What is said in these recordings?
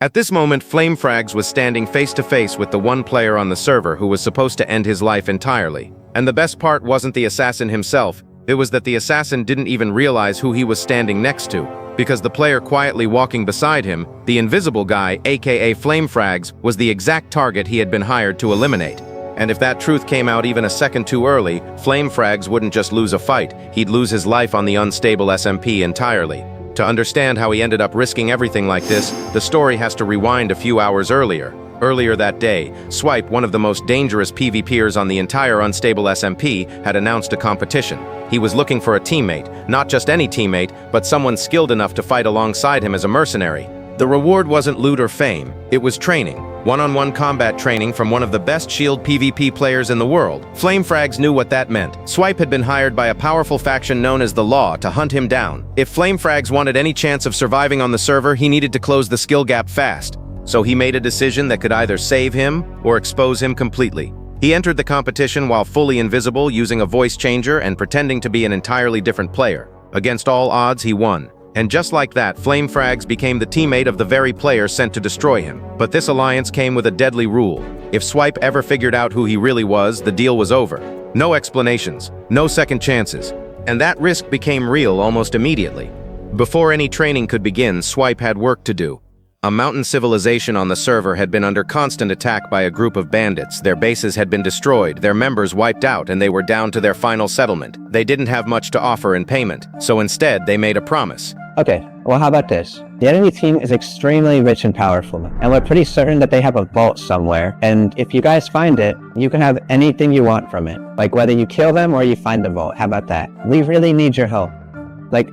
At this moment, FlameFrags was standing face to face with the one player on the server who was supposed to end his life entirely. And the best part wasn't the assassin himself, it was that the assassin didn't even realize who he was standing next to, because the player quietly walking beside him, the invisible guy, aka FlameFrags, was the exact target he had been hired to eliminate. And if that truth came out even a second too early, FlameFrags wouldn't just lose a fight, he'd lose his life on the Unstable SMP entirely. To understand how he ended up risking everything like this, the story has to rewind a few hours earlier. Earlier that day, Swipe, one of the most dangerous PvPers on the entire Unstable SMP, had announced a competition. He was looking for a teammate, not just any teammate, but someone skilled enough to fight alongside him as a mercenary. The reward wasn't loot or fame, it was training. One-on-one combat training from one of the best shield PvP players in the world. FlameFrags knew what that meant. Swipe had been hired by a powerful faction known as the Law to hunt him down. If FlameFrags wanted any chance of surviving on the server, he needed to close the skill gap fast. So he made a decision that could either save him or expose him completely. He entered the competition while fully invisible, using a voice changer and pretending to be an entirely different player. Against all odds, he won. And just like that, FlameFrags became the teammate of the very player sent to destroy him. But this alliance came with a deadly rule. If Swipe ever figured out who he really was, the deal was over. No explanations, no second chances. And that risk became real almost immediately. Before any training could begin, Swipe had work to do. A mountain civilization on the server had been under constant attack by a group of bandits. Their bases had been destroyed, their members wiped out, and they were down to their final settlement. They didn't have much to offer in payment, so instead they made a promise. Okay, well how about this? The enemy team is extremely rich and powerful, and we're pretty certain that they have a vault somewhere, and if you guys find it, you can have anything you want from it. Like whether you kill them or you find the vault, how about that? We really need your help. Like,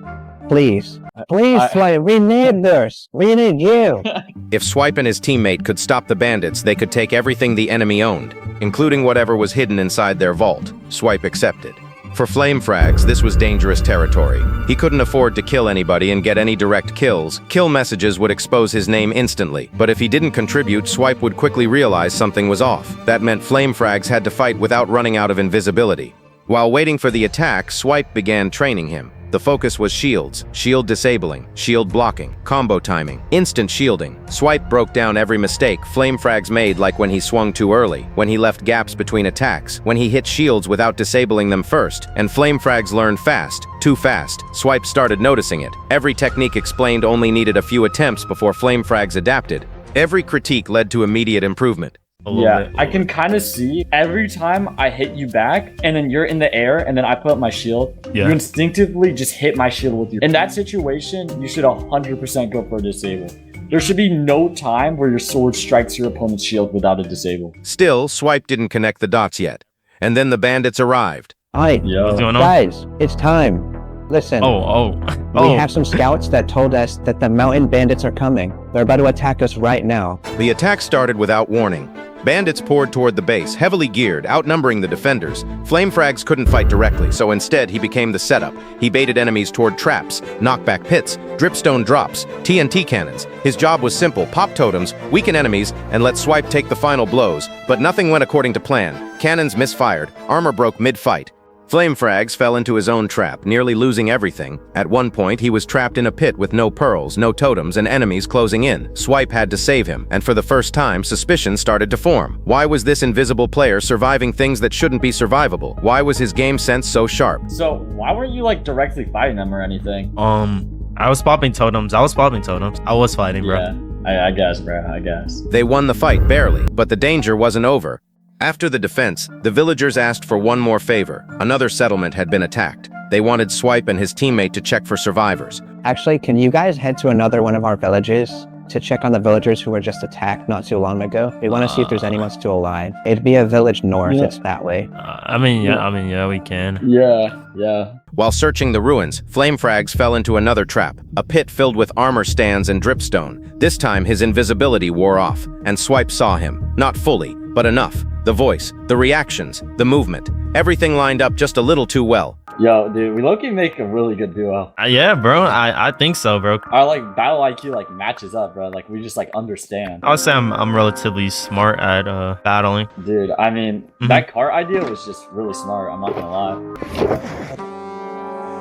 please. Please, Swipe, we need this. We need you. If Swipe and his teammate could stop the bandits, they could take everything the enemy owned, including whatever was hidden inside their vault. Swipe accepted. For FlameFrags, this was dangerous territory. He couldn't afford to kill anybody and get any direct kills. Kill messages would expose his name instantly, but if he didn't contribute, Swipe would quickly realize something was off. That meant FlameFrags had to fight without running out of invisibility. While waiting for the attack, Swipe began training him. The focus was shields, shield disabling, shield blocking, combo timing, instant shielding. Swipe broke down every mistake FlameFrags made, like when he swung too early, when he left gaps between attacks, when he hit shields without disabling them first, and FlameFrags learned fast, too fast. Swipe started noticing it. Every technique explained only needed a few attempts before FlameFrags adapted. Every critique led to immediate improvement. Yeah, I can kind of see every time I hit you back and then you're in the air and then I put up my shield, you instinctively just hit my shield with you. In that situation, you should 100% go for a disable. There should be no time where your sword strikes your opponent's shield without a disable. Still, Swipe didn't connect the dots yet. And then the bandits arrived. Alright, guys, it's time. Listen, we have some scouts that told us that the mountain bandits are coming. They're about to attack us right now. The attack started without warning. Bandits poured toward the base, heavily geared, outnumbering the defenders. FlameFrags couldn't fight directly, so instead he became the setup. He baited enemies toward traps, knockback pits, dripstone drops, TNT cannons. His job was simple: pop totems, weaken enemies, and let Swipe take the final blows. But nothing went according to plan. Cannons misfired, armor broke mid-fight. FlameFrags fell into his own trap, nearly losing everything. At one point, he was trapped in a pit with no pearls, no totems, and enemies closing in. Swipe had to save him, and for the first time, suspicion started to form. Why was this invisible player surviving things that shouldn't be survivable? Why was his game sense so sharp? So, why weren't you, like, directly fighting them or anything? I was popping totems. I was fighting, bro. Yeah, I guess, bro, I guess. They won the fight, barely, but the danger wasn't over. After the defense, the villagers asked for one more favor. Another settlement had been attacked. They wanted Swipe and his teammate to check for survivors. Actually, can you guys head to another one of our villages to check on the villagers who were just attacked not too long ago? We want to see if there's anyone still alive. It'd be a village north, it's that way. Yeah, we can. Yeah. While searching the ruins, FlameFrags fell into another trap, a pit filled with armor stands and dripstone. This time, his invisibility wore off, and Swipe saw him. Not fully, but enough. The voice, the reactions, the movement. Everything lined up just a little too well. Yo, dude, we low-key make a really good duo. Yeah, bro, I think so, bro. Our, like, battle IQ, like, matches up, bro. Like, we just, like, understand. I would say I'm relatively smart at battling. Dude, I mean, that cart idea was just really smart. I'm not gonna lie.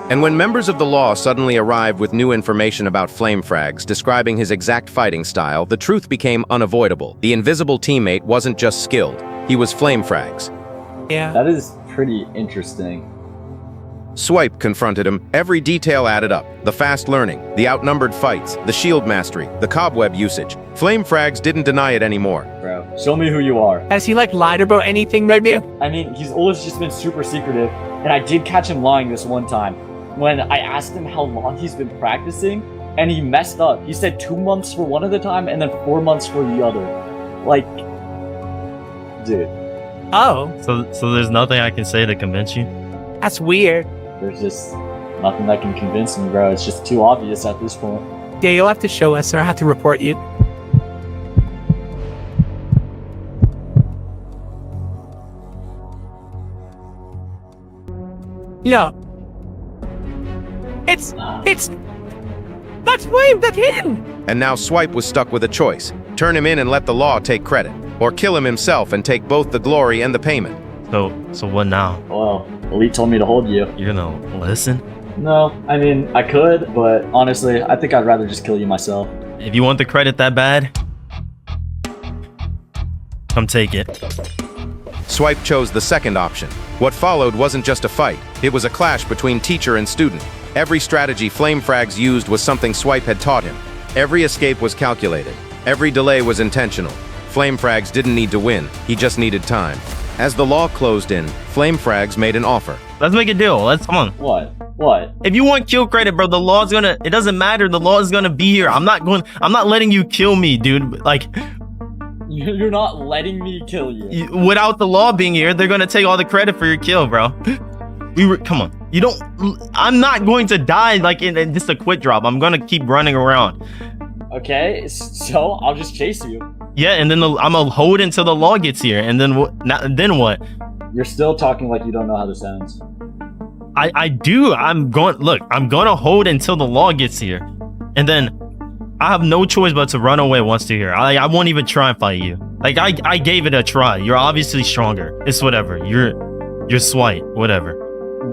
And when members of the law suddenly arrived with new information about FlameFrags describing his exact fighting style, the truth became unavoidable. The invisible teammate wasn't just skilled, he was FlameFrags. Yeah. That is pretty interesting. Swipe confronted him. Every detail added up. The fast learning, the outnumbered fights, the shield mastery, the cobweb usage. FlameFrags didn't deny it anymore. Bro, show me who you are. Has he like lied about anything, maybe? I mean, he's always just been super secretive, and I did catch him lying this one time when I asked him how long he's been practicing, and he messed up. He said 2 months for one of the time and then 4 months for the other. Like, dude. Oh, So there's nothing I can say to convince you? that's weird. There's just nothing that can convince me, bro. It's just too obvious at this point. Yeah, you'll have to show us or I have to report you. No. It's that's Flame, that's him! And now Swipe was stuck with a choice. Turn him in and let the law take credit, or kill him himself and take both the glory and the payment. So what now? Well, Elite told me to hold you. You're gonna listen? No, I mean, I could, but honestly, I think I'd rather just kill you myself. If you want the credit that bad, come take it. Swipe chose the second option. What followed wasn't just a fight, it was a clash between teacher and student. Every strategy FlameFrags used was something Swipe had taught him. Every escape was calculated. Every delay was intentional. FlameFrags didn't need to win, he just needed time. As the law closed in, FlameFrags made an offer. Let's make a deal. Come on. What? If you want kill credit, bro, the law's gonna, it doesn't matter. The law is gonna be here. I'm not letting you kill me, dude. Like, You're not letting me kill you. without the law being here, they're gonna take all the credit for your kill, bro. Come on. I'm not going to die like in just a quit drop. I'm gonna keep running around. Okay, so I'll just chase you. Yeah, and then I'm gonna hold until the law gets here, and then what? You're still talking like you don't know how this ends. I do. I'm gonna hold until the law gets here, and then I have no choice but to run away once they're here. I won't even try and fight you. Like I gave it a try. You're obviously stronger. It's whatever. You're Swipe. Whatever.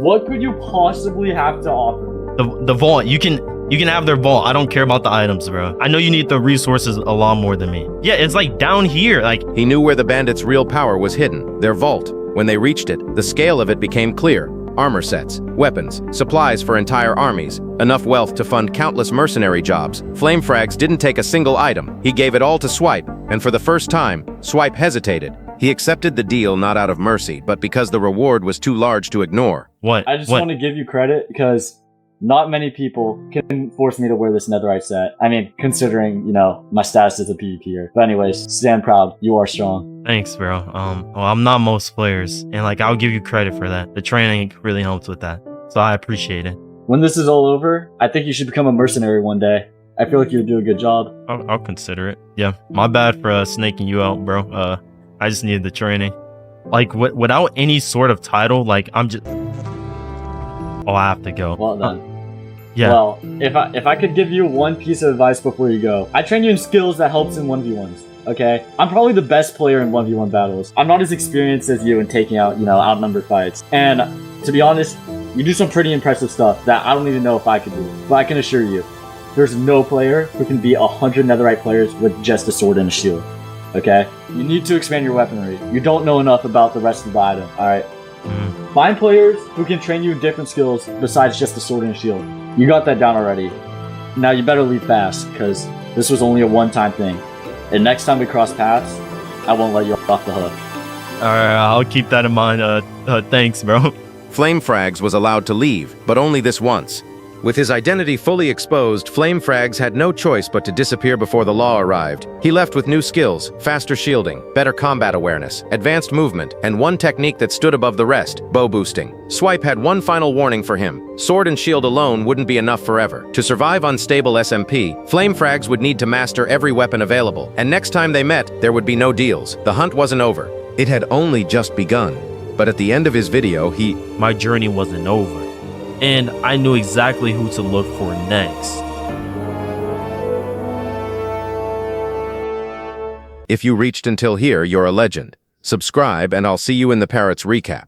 What could you possibly have to offer me? The vault. You can have their vault. I don't care about the items, bro. I know you need the resources a lot more than me. Yeah, it's like down here. Like, He knew where the bandits' real power was hidden, their vault. When they reached it, the scale of it became clear. Armor sets, weapons, supplies for entire armies, enough wealth to fund countless mercenary jobs. FlameFrags didn't take a single item. He gave it all to Swipe, and for the first time, Swipe hesitated. He accepted the deal not out of mercy, but because the reward was too large to ignore. what? I just What? want to give you credit because not many people can force me to wear this netherite set. I mean, considering, my status as a PvPer. But anyways, stand proud. You are strong. Thanks, bro. Well, I'm not most players, and like I'll give you credit for that. The training really helps with that, so I appreciate it. When this is all over, I think you should become a mercenary one day. I feel like you'd do a good job. I'll consider it. Yeah, my bad for snaking you out, bro. I just needed the training. Like without any sort of title, like I'm just. Oh, I have to go. Well done. Yeah. Well, if I could give you one piece of advice before you go, I train you in skills that helps in 1v1s. Okay? I'm probably the best player in 1v1 battles. I'm not as experienced as you in taking out, outnumbered fights. And to be honest, you do some pretty impressive stuff that I don't even know if I could do. But I can assure you, there's no player who can beat 100 netherite players with just a sword and a shield. Okay? You need to expand your weaponry. You don't know enough about the rest of the item, alright? Find players who can train you in different skills besides just a sword and a shield. You got that down already. Now you better leave fast, because this was only a one-time thing. And next time we cross paths, I won't let you off the hook. Alright, I'll keep that in mind. Thanks, bro. FlameFrags was allowed to leave, but only this once. With his identity fully exposed, FlameFrags had no choice but to disappear before the law arrived. He left with new skills, faster shielding, better combat awareness, advanced movement, and one technique that stood above the rest, bow boosting. Swipe had one final warning for him. Sword and shield alone wouldn't be enough forever. To survive Unstable SMP, FlameFrags would need to master every weapon available, and next time they met, there would be no deals. The hunt wasn't over. It had only just begun. But at the end of his video, My journey wasn't over, and I knew exactly who to look for next. If you reached until here, you're a legend. Subscribe, and I'll see you in the Parrots recap.